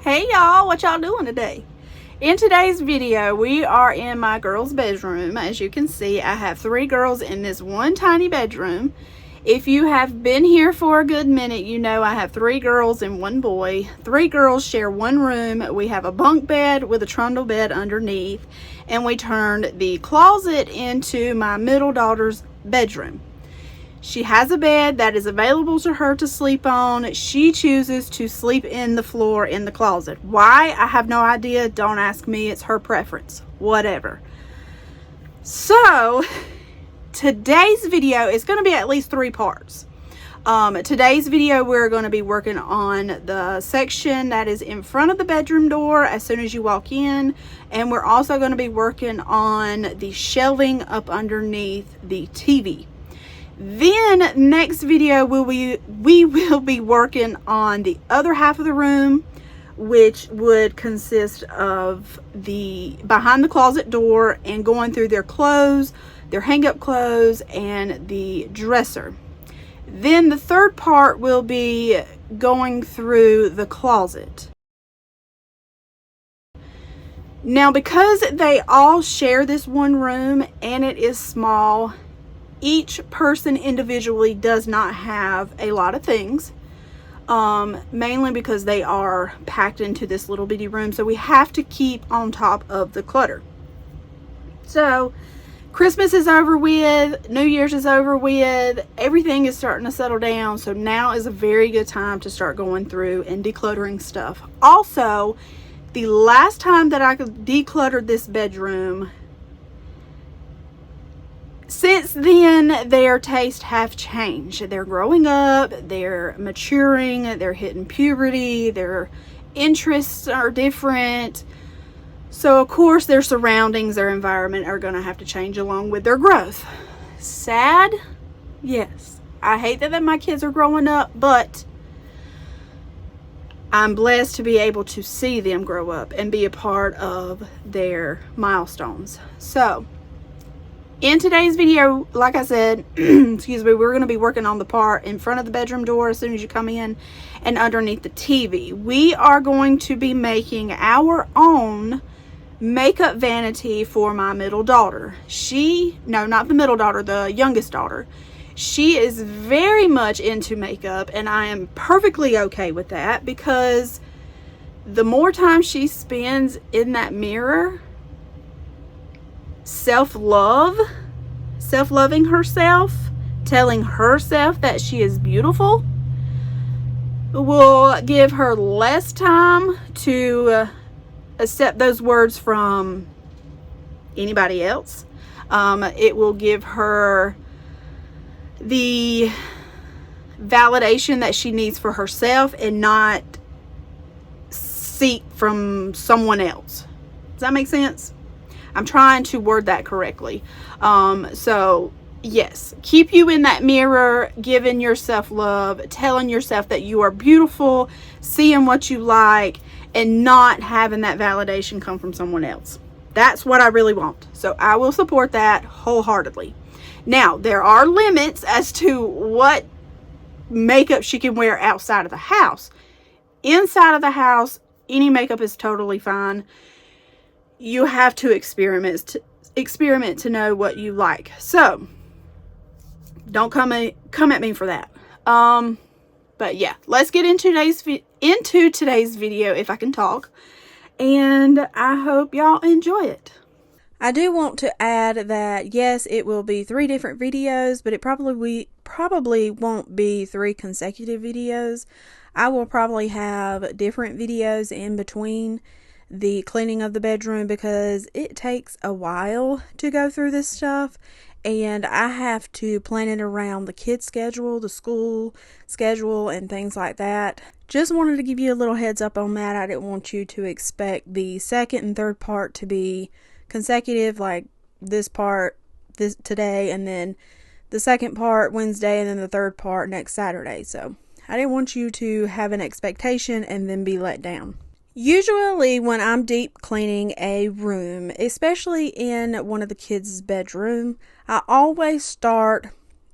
Hey y'all, what y'all doing today? In today's video, we are in my girls' bedroom. As you can see, I have 3 girls in this one tiny bedroom. If you have been here for a good minute, you know I have 3 girls and 1 boy. 3 girls share one room. We have a bunk bed with a trundle bed underneath, and we turned the closet into my middle daughter's bedroom. She has a bed that is available to her to sleep on. She chooses to sleep in the floor in the closet. Why? I have no idea. Don't ask me. It's her preference. Whatever. So, today's video is going to be at least 3 parts. Today's video, we're going to be working on the section that is in front of the bedroom door as soon as you walk in. And we're also going to be working on the shelving up underneath the TV. Then next video we will be working on the other half of the room, which would consist of the behind the closet door and going through their clothes, their hang-up clothes, and the dresser. Then the third part will be going through the closet. Now, because they all share this one room and it is small, each person individually does not have a lot of things, mainly because they are packed into this little bitty room, so we have to keep on top of the clutter. So Christmas is over with, New Year's is over with, everything is starting to settle down, so now is a very good time to start going through and decluttering stuff. Also, the last time that I decluttered this bedroom, since then, their tastes have changed. They're growing up, they're maturing, they're hitting puberty, their interests are different. So, of course, their surroundings, their environment are going to have to change along with their growth. Sad? Yes. I hate that my kids are growing up, but I'm blessed to be able to see them grow up and be a part of their milestones. So, in today's video, like I said, excuse me, we're going to be working on the part in front of the bedroom door as soon as you come in and underneath the TV. We are going to be making our own makeup vanity for my middle daughter. No, not the middle daughter, the youngest daughter. She is very much into makeup, and I am perfectly okay with that, because the more time she spends in that mirror, self-loving herself, telling herself that she is beautiful, will give her less time to accept those words from anybody else. It will give her the validation that she needs for herself and not seek from someone else. Does that make sense? I'm trying to word that correctly. So yes, keep you in that mirror, giving yourself love, telling yourself that you are beautiful, seeing what you like, and not having that validation come from someone else. That's what I really want. So I will support that wholeheartedly. Now, there are limits as to what makeup she can wear outside of the house. Inside of the house, any makeup is totally fine. You have to experiment to know what you like. So don't come at me for that. But yeah, let's get into today's video, if I can talk, and I hope y'all enjoy it. I do want to add that yes, it will be 3 different videos, but it probably won't be 3 consecutive videos. I will probably have different videos in between the cleaning of the bedroom, because it takes a while to go through this stuff, and I have to plan it around the kids' schedule, the school schedule, and things like that. Just wanted to give you a little heads up on that. I didn't want you to expect the second and third part to be consecutive, like this part today, and then the second part Wednesday, and then the third part next Saturday. So I didn't want you to have an expectation and then be let down. Usually when I'm deep cleaning a room, especially in one of the kids' bedroom, I always start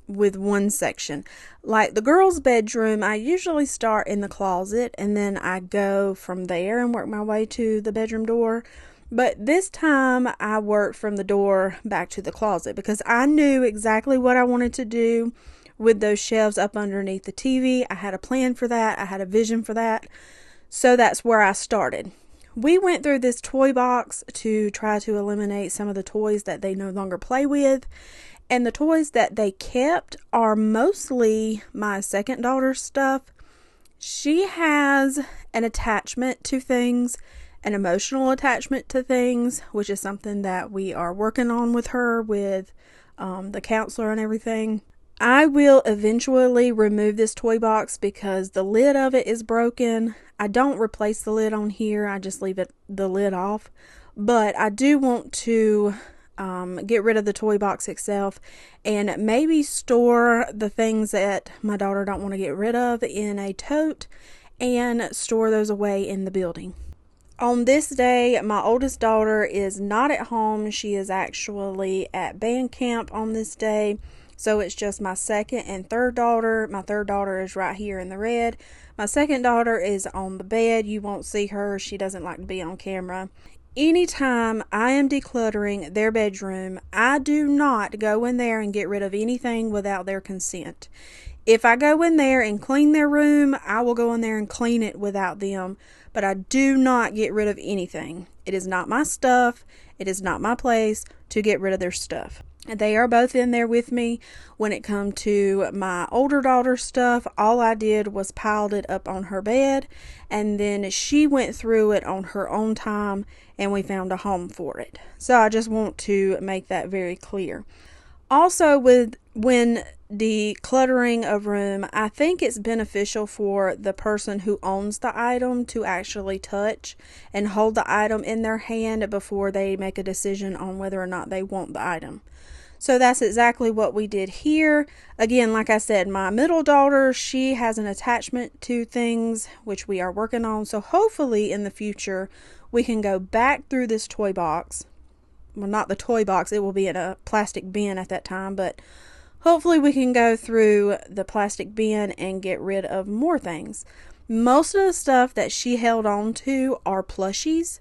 with one section. Like the girls' bedroom, I usually start in the closet and then I go from there and work my way to the bedroom door. But this time I worked from the door back to the closet because I knew exactly what I wanted to do with those shelves up underneath the TV. I had a plan for that. I had a vision for that. So that's where I started. We went through this toy box to try to eliminate some of the toys that they no longer play with. And the toys that they kept are mostly my second daughter's stuff. She has an attachment to things, an emotional attachment to things, which is something that we are working on with her with the counselor and everything. I will eventually remove this toy box because the lid of it is broken. I don't replace the lid on here. I just leave the lid off. But I do want to get rid of the toy box itself and maybe store the things that my daughter don't want to get rid of in a tote and store those away in the building. On this day, my oldest daughter is not at home. She is actually at band camp on this day. So it's just my second and third daughter. My third daughter is right here in the red. My second daughter is on the bed. You won't see her. She doesn't like to be on camera. Anytime I am decluttering their bedroom, I do not go in there and get rid of anything without their consent. If I go in there and clean their room, I will go in there and clean it without them. But I do not get rid of anything. It is not my stuff. It is not my place to get rid of their stuff. They are both in there with me. When it comes to my older daughter's stuff, all I did was piled it up on her bed, and then she went through it on her own time, and we found a home for it. So I just want to make that very clear. Also, when decluttering a room, I think it's beneficial for the person who owns the item to actually touch and hold the item in their hand before they make a decision on whether or not they want the item. So that's exactly what we did here. Again, like I said, my middle daughter, she has an attachment to things, which we are working on. So hopefully in the future, we can go back through this toy box. Well, not the toy box. It will be in a plastic bin at that time. But hopefully we can go through the plastic bin and get rid of more things. Most of the stuff that she held on to are plushies.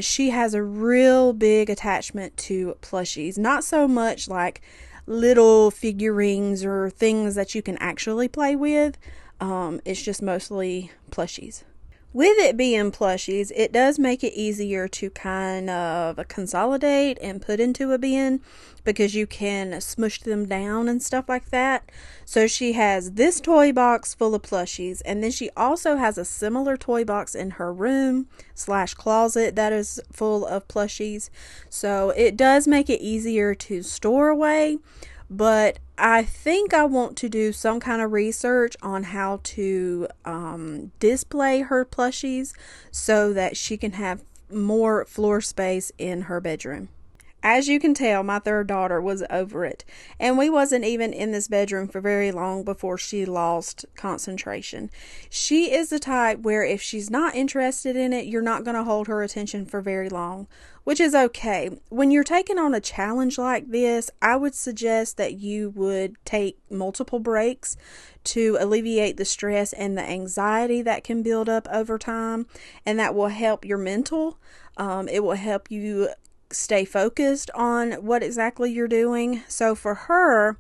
She has a real big attachment to plushies. Not so much like little figurines or things that you can actually play with. It's just mostly plushies. With it being plushies, it does make it easier to kind of consolidate and put into a bin because you can smush them down and stuff like that. So she has this toy box full of plushies, and then she also has a similar toy box in her room / closet that is full of plushies. So it does make it easier to store away. But I think I want to do some kind of research on how to display her plushies so that she can have more floor space in her bedroom. As you can tell, my third daughter was over it, and we wasn't even in this bedroom for very long before she lost concentration. She is the type where if she's not interested in it, you're not going to hold her attention for very long, which is okay. When you're taking on a challenge like this, I would suggest that you would take multiple breaks to alleviate the stress and the anxiety that can build up over time, and that will help your mental. It will help you stay focused on what exactly you're doing. So for her,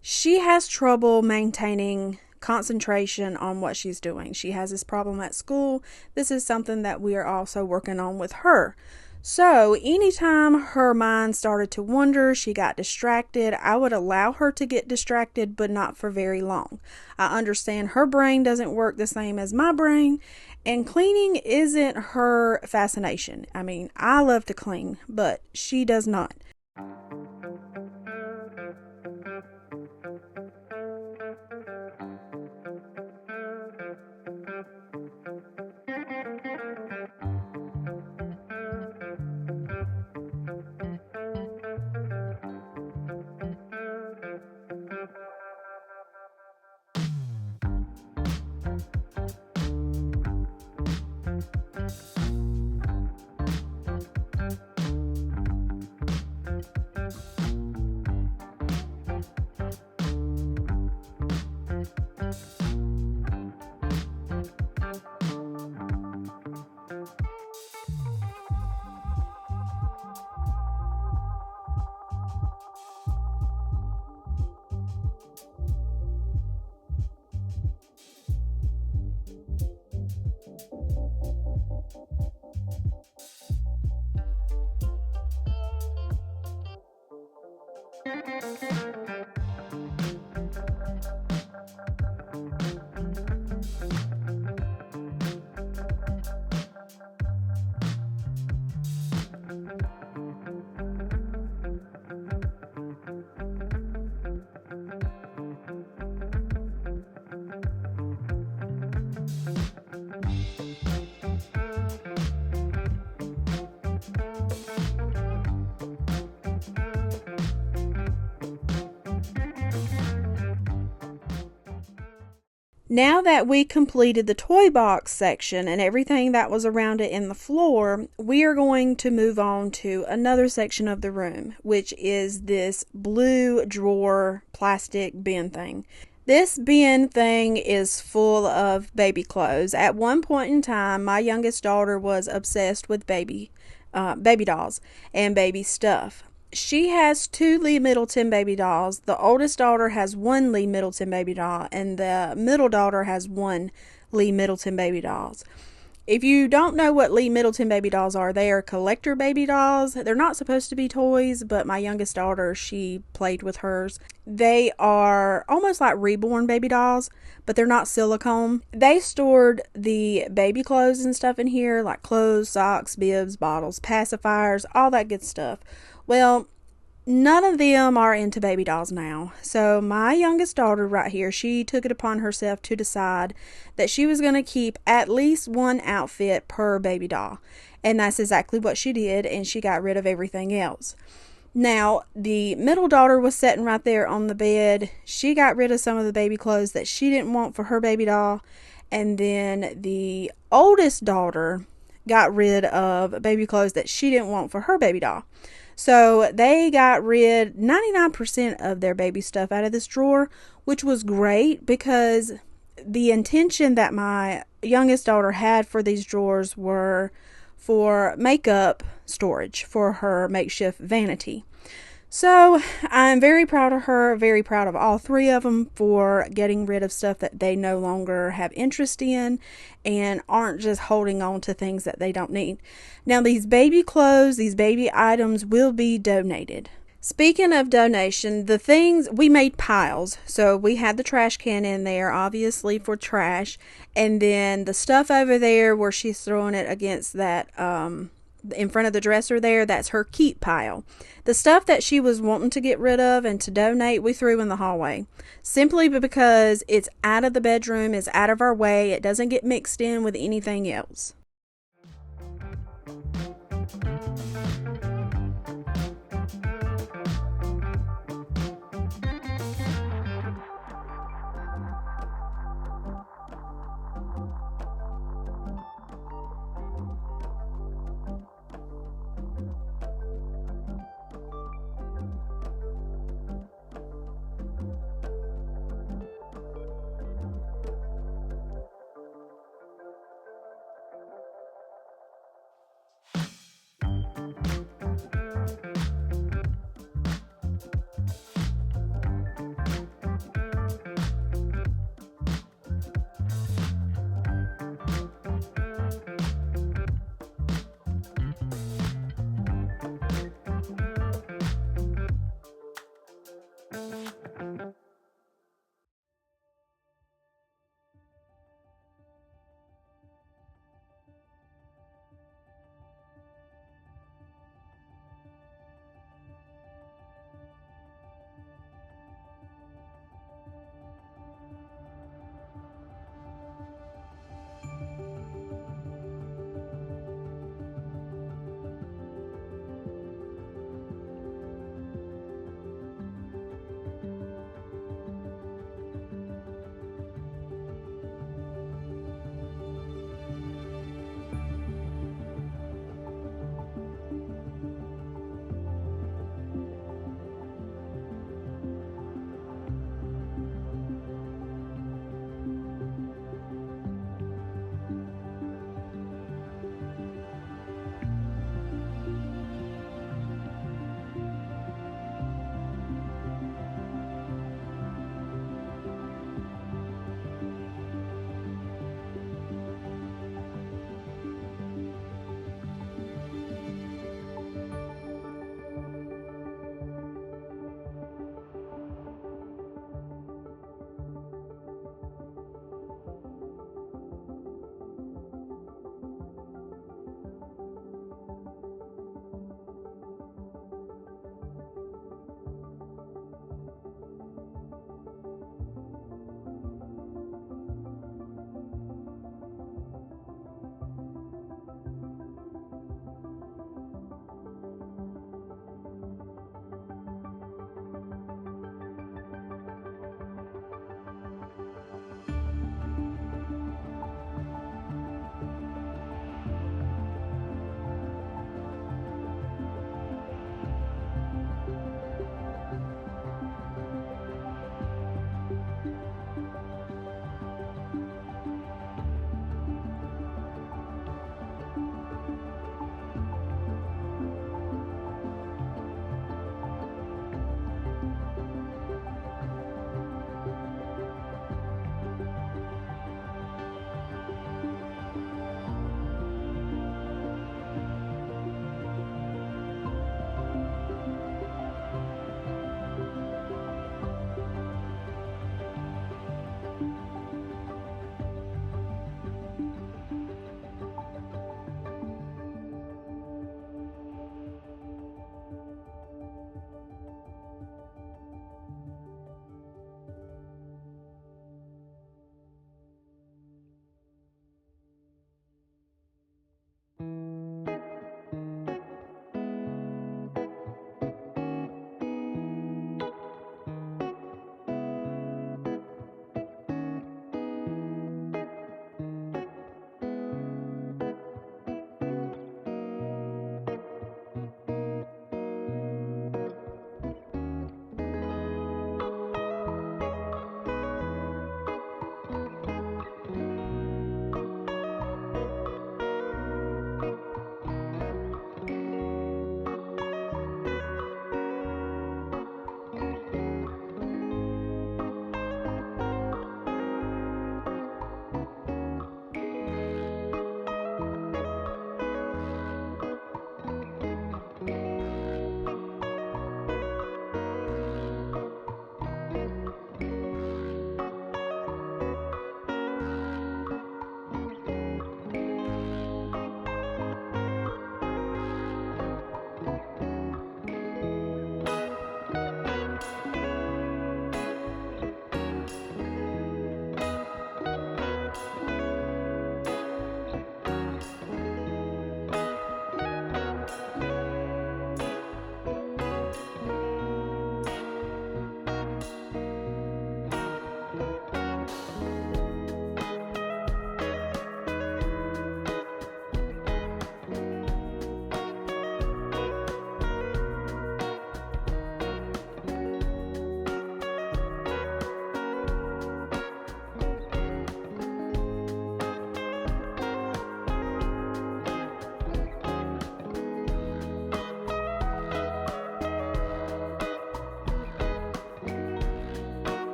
she has trouble maintaining concentration on what she's doing. She has this problem at school. This is something that we are also working on with her. So anytime her mind started to wander, she got distracted, I would allow her to get distracted, but not for very long. I understand her brain doesn't work the same as my brain, and cleaning isn't her fascination. I mean, I love to clean, but she does not. Now that we completed the toy box section and everything that was around it in the floor, we are going to move on to another section of the room, which is this blue drawer plastic bin thing. This bin thing is full of baby clothes. At one point in time, my youngest daughter was obsessed with baby dolls and baby stuff. She has 2 Lee Middleton baby dolls. The oldest daughter has 1 Lee Middleton baby doll, and the middle daughter has 1 Lee Middleton baby dolls. If you don't know what Lee Middleton baby dolls are, they are collector baby dolls. They're not supposed to be toys, but my youngest daughter, she played with hers. They are almost like reborn baby dolls, but they're not silicone. They stored the baby clothes and stuff in here, like clothes, socks, bibs, bottles, pacifiers, all that good stuff. Well, none of them are into baby dolls now. So my youngest daughter right here, she took it upon herself to decide that she was going to keep at least one outfit per baby doll. And that's exactly what she did, and she got rid of everything else. Now, the middle daughter was sitting right there on the bed. She got rid of some of the baby clothes that she didn't want for her baby doll. And then the oldest daughter got rid of baby clothes that she didn't want for her baby doll. So they got rid 99% of their baby stuff out of this drawer, which was great because the intention that my youngest daughter had for these drawers were for makeup storage for her makeshift vanity. So I'm very proud of her, very proud of all 3 of them for getting rid of stuff that they no longer have interest in and aren't just holding on to things that they don't need. Now these baby clothes, these baby items will be donated. Speaking of donation, the things, we made piles. So we had the trash can in there, obviously for trash. And then the stuff over there where she's throwing it against that, in front of the dresser there, that's her keep pile. The stuff that she was wanting to get rid of and to donate, we threw in the hallway. Simply because it's out of the bedroom, it's out of our way, it doesn't get mixed in with anything else.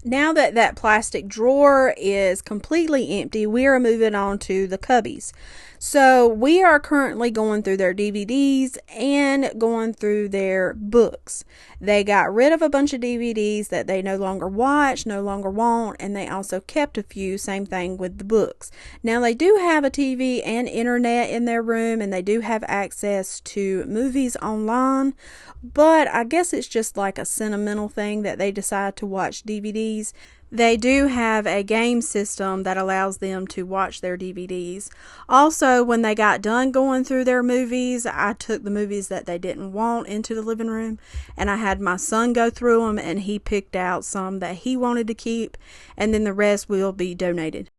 Now that that plastic drawer is completely empty, we are moving on to the cubbies. So we are currently going through their DVDs and going through their books. They got rid of a bunch of DVDs that they no longer watch, no longer want, and they also kept a few. Same thing with the books. Now they do have a TV and internet in their room, and they do have access to movies online, but I guess it's just like a sentimental thing that they decide to watch DVDs. They do have a game system that allows them to watch their DVDs. Also, when they got done going through their movies, I took the movies that they didn't want into the living room, and I had my son go through them, and he picked out some that he wanted to keep, and then the rest will be donated.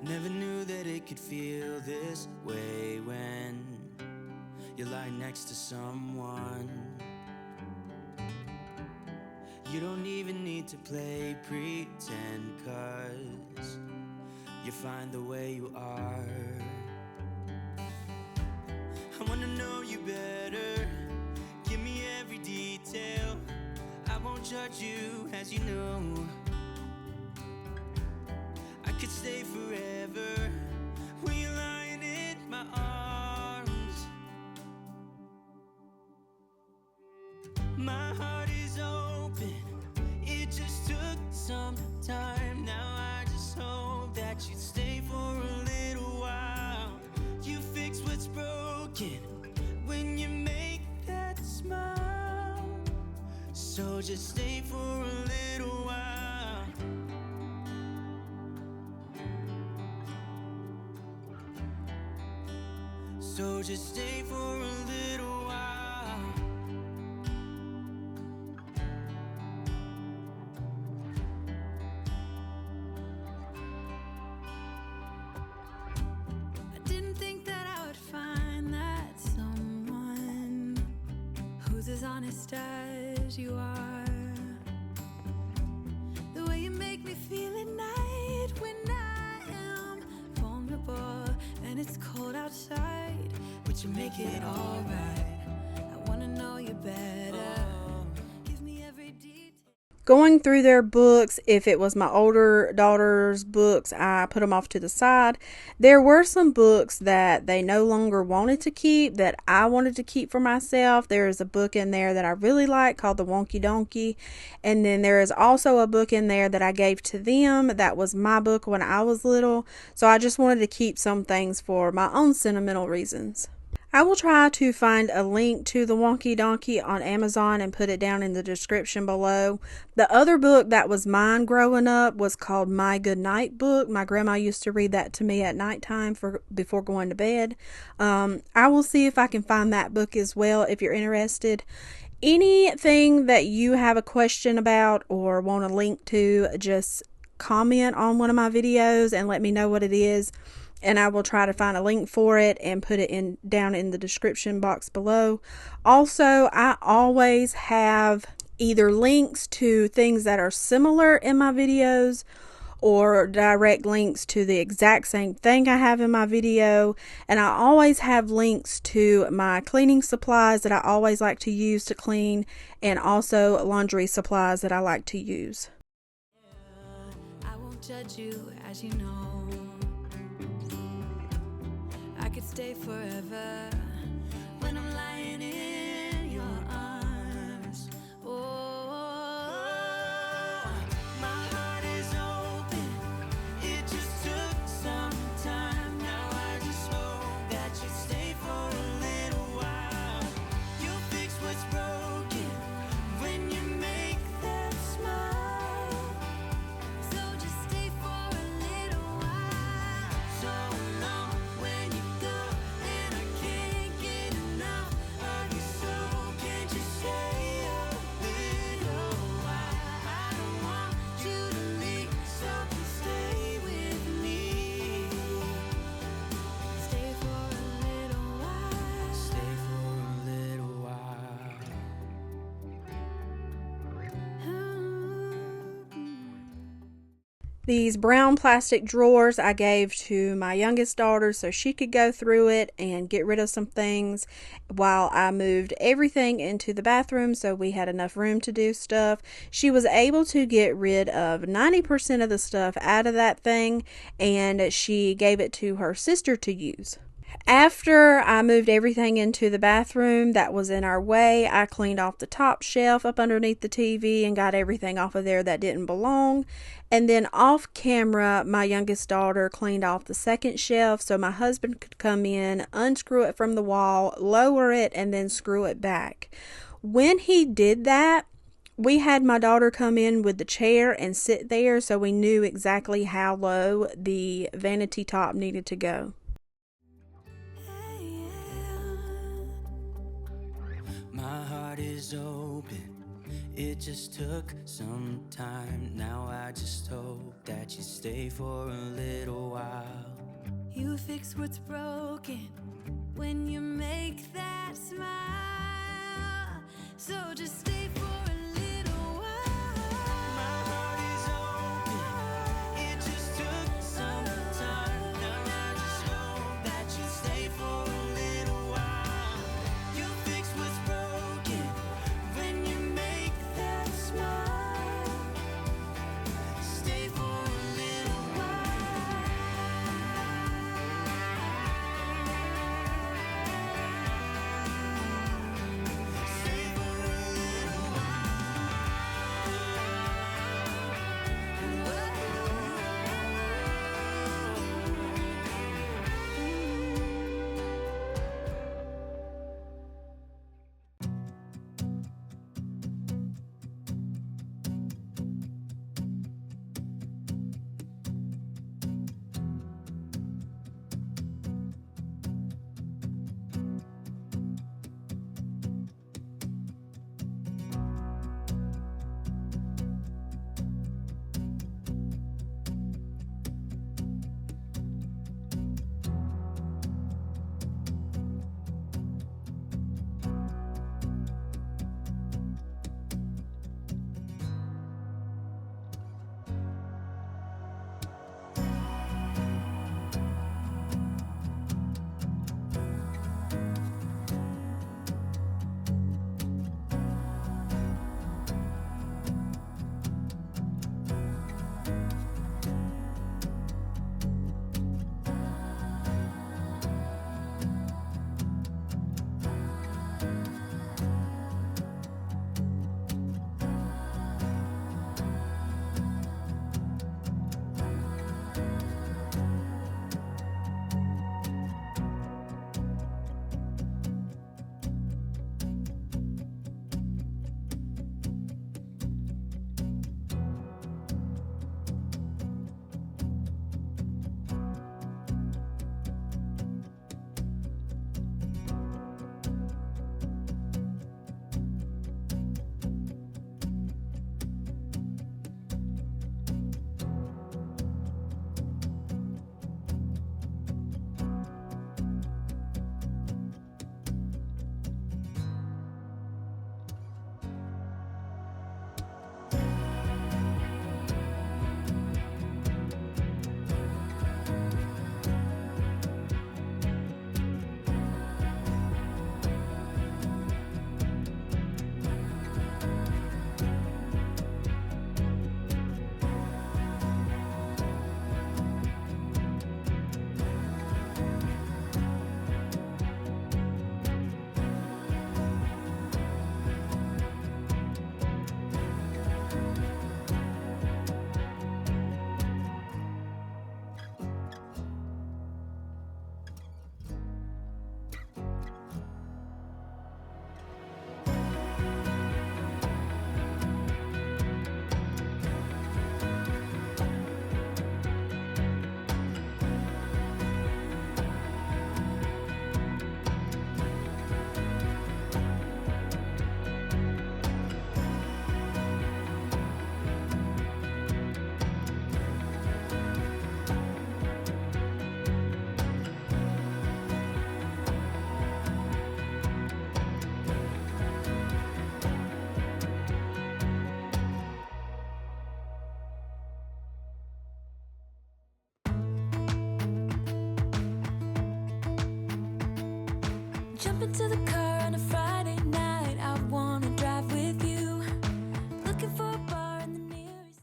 Never knew that it could feel this way when you lie next to someone. You don't even need to play pretend, 'cause you find the way you are. I wanna know you better, give me every detail. I won't judge you, as you know. I could stay forever when you're lying in my arms. My heart is open, it just took some time. Now I just hope that you'd stay for a little while. You fix what's broken when you make that smile. So just stay for a little while. So just stay for a little while. I didn't think that I would find that someone who's as honest as you are. The way you make me feel at night when I am vulnerable and it's cold outside, but you make it alright. I wanna know you better. Give me every detail. Going through their books, if it was my older daughter's books, I put them off to the side. There were some books that they no longer wanted to keep that I wanted to keep for myself. There is a book in there that I really like called The Wonky Donkey. And then there is also a book in there that I gave to them that was my book when I was little. So I just wanted to keep some things for my own sentimental reasons. I will try to find a link to The Wonky Donkey on Amazon and put it down in the description below. The other book that was mine growing up was called My Good Night Book. My grandma used to read that to me at nighttime before going to bed. I will see if I can find that book as well if you're interested. Anything that you have a question about or want a link to, just comment on one of my videos and let me know what it is, and I will try to find a link for it and put it down in the description box below. Also, I always have either links to things that are similar in my videos or direct links to the exact same thing I have in my video, and I always have links to my cleaning supplies that I always like to use to clean, and also laundry supplies that I like to use. I won't judge you, as you know. I could stay forever when I'm lying in your arms. Oh, my heart is open, it just took some time. Now I just hope that you stay for a little while. You'll fix what's broken when you make that smile. So just stay for a little while. So long when you go, and I can't get enough of your These brown plastic drawers I gave to my youngest daughter so she could go through it and get rid of some things while I moved everything into the bathroom so we had enough room to do stuff. She was able to get rid of 90% of the stuff out of that thing, and she gave it to her sister to use. After I moved everything into the bathroom that was in our way, I cleaned off the top shelf up underneath the TV and got everything off of there that didn't belong. And then off camera, my youngest daughter cleaned off the second shelf so my husband could come in, unscrew it from the wall, lower it, and then screw it back. When he did that, we had my daughter come in with the chair and sit there so we knew exactly how low the vanity top needed to go. My heart is open, it just took some time. Now I just hope that you stay for a little while. You fix what's broken when you make that smile. So just stay for a little while. My heart is open, it just took some time. Now I just hope that you stay for a little while. You fix what's broken when you make that smile. Stay for a little while. Stay for a little while. Jump into the car on a Friday night. I wanna drive with you. Looking for a bar in the nearest.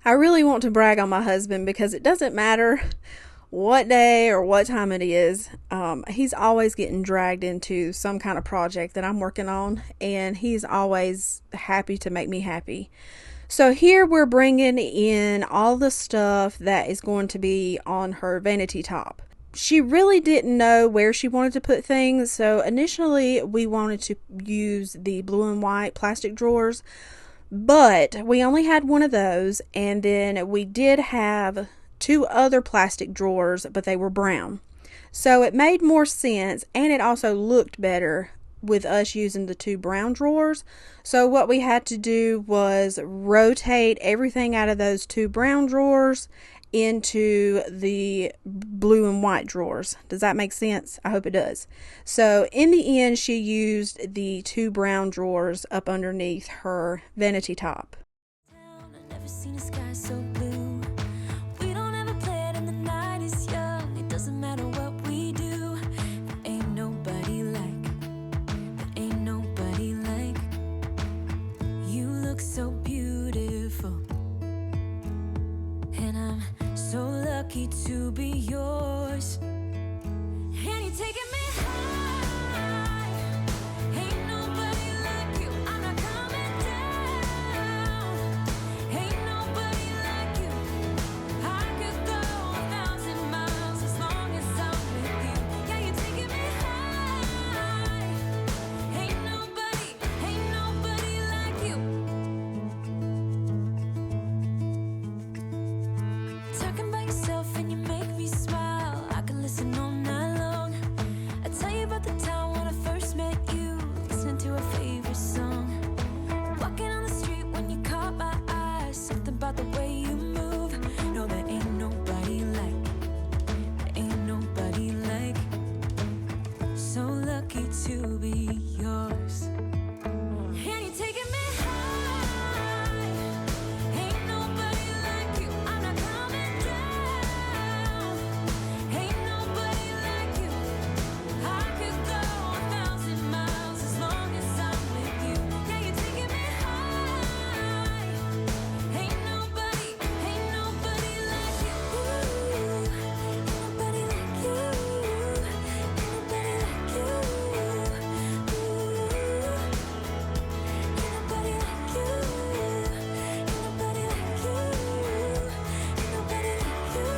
I really want to brag on my husband because it doesn't matter what day or what time it is. He's always getting dragged into some kind of project that I'm working on, and he's always happy to make me happy. So here we're bringing in all the stuff that is going to be on her vanity top. She really didn't know where she wanted to put things, so initially we wanted to use the blue and white plastic drawers, but we only had one of those, and then we did have 2 other plastic drawers, but they were brown. So it made more sense, and it also looked better with us using the 2 brown drawers. So what we had to do was rotate everything out of those 2 brown drawers into the blue and white drawers. Does that make sense? I hope it does. So in the end, she used the 2 brown drawers up underneath her vanity top. I've never seen a sky so blue. We don't ever play it and the night is young. It doesn't matter what we do. There ain't nobody like. There ain't nobody like. You look so beautiful. And I'm so lucky to be yours. And you're taking me high. Ain't nobody like you. I'm not coming down. Ain't nobody like you. I could go 1,000 miles as long as I'm with you. Yeah, you're taking me high. Ain't nobody like you. Talking about yourself and you make me smile. I can listen all night long. I tell you about the time when I first met you, listening to a favorite song. Walking on the street when you caught my eye. Something about the way you move. No, there ain't nobody like. There ain't nobody like. So lucky to be yours. And you're taking me high. Ain't nobody like you. I'm not coming down. Ain't nobody like you. I could go 1,000 miles as long as I'm with you. Yeah, you're taking me high. Ain't nobody like you. Ain't nobody like you. Ain't nobody like you. Ain't nobody like you. Ain't nobody like you. Ain't nobody like you.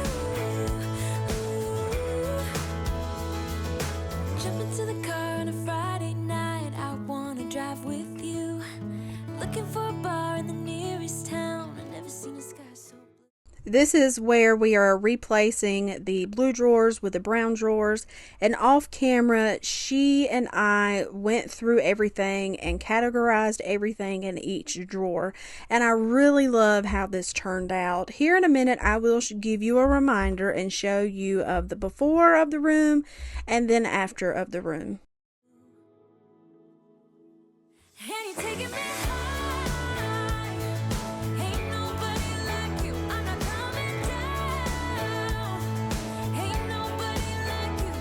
Jump into the car on a Friday night. I wanna drive with you. Looking for a bar in the nearest town. I've never seen a sky so blue. This is where we are replacing the blue drawers with the brown drawers, and off camera she and I went through everything and categorized everything in each drawer, and I really love how this turned out. Here in a minute I will give you a reminder and show you of the before of the room and then after of the room. And you're taking me high. Ain't nobody like you. I'm not coming down. Ain't nobody like you.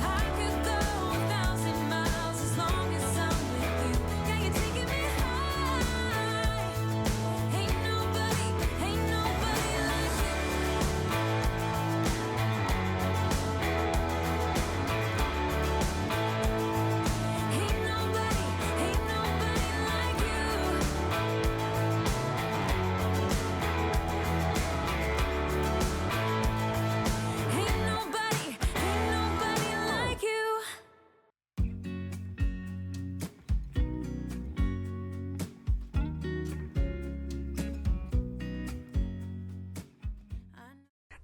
I could go 1,000 miles as long as I'm with you. Yeah, you're taking me high. Ain't nobody like you. Ain't nobody like you. Ain't nobody like you.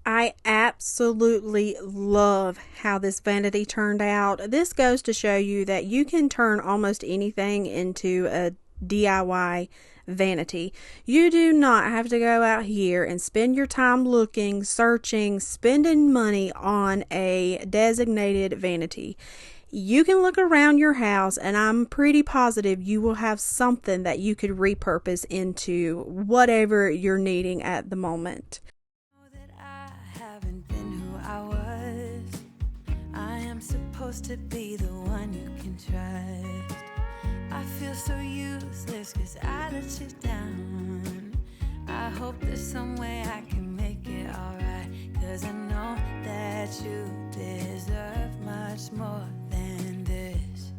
I absolutely love how this vanity turned out. This goes to show you that you can turn almost anything into a DIY vanity. You do not have to go out here and spend your time looking, searching, spending money on a designated vanity. You can look around your house and I'm pretty positive you will have something that you could repurpose into whatever you're needing at the moment. Know that I haven't been who I was. I am supposed supposed to be the one you can trust. I feel so useless 'cause I let you down. I hope there's some way I can make it alright, 'cause I know that you deserve much more than this.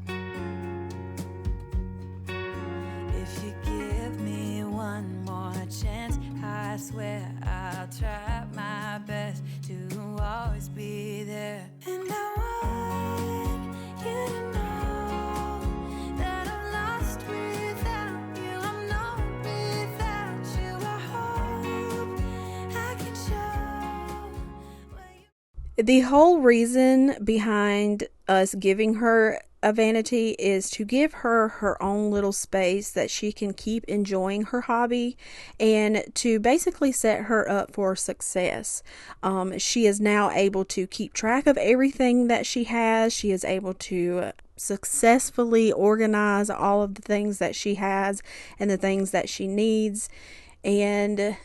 If you give me one more chance, I swear I'll try my best to always be there. And I want you to know that I'm lost without you. I'm known without you. I hope I can show what you. The whole reason behind us giving her a vanity is to give her her own little space that she can keep enjoying her hobby, and to basically set her up for success. She is now able to keep track of everything that she has. She is able to successfully organize all of the things that she has and the things that she needs, and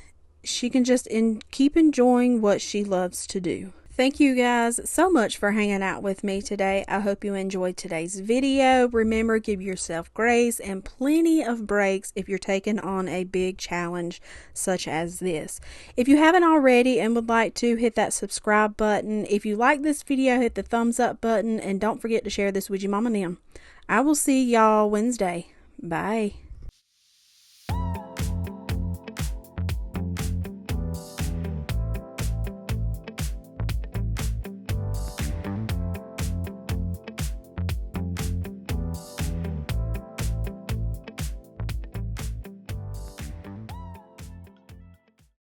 she can just keep enjoying what she loves to do. Thank you guys so much for hanging out with me today. I hope you enjoyed today's video. Remember, give yourself grace and plenty of breaks if you're taking on a big challenge such as this. If you haven't already and would like to, hit that subscribe button. If you like this video, hit the thumbs up button, and don't forget to share this with your mama and them. I will see y'all Wednesday. Bye.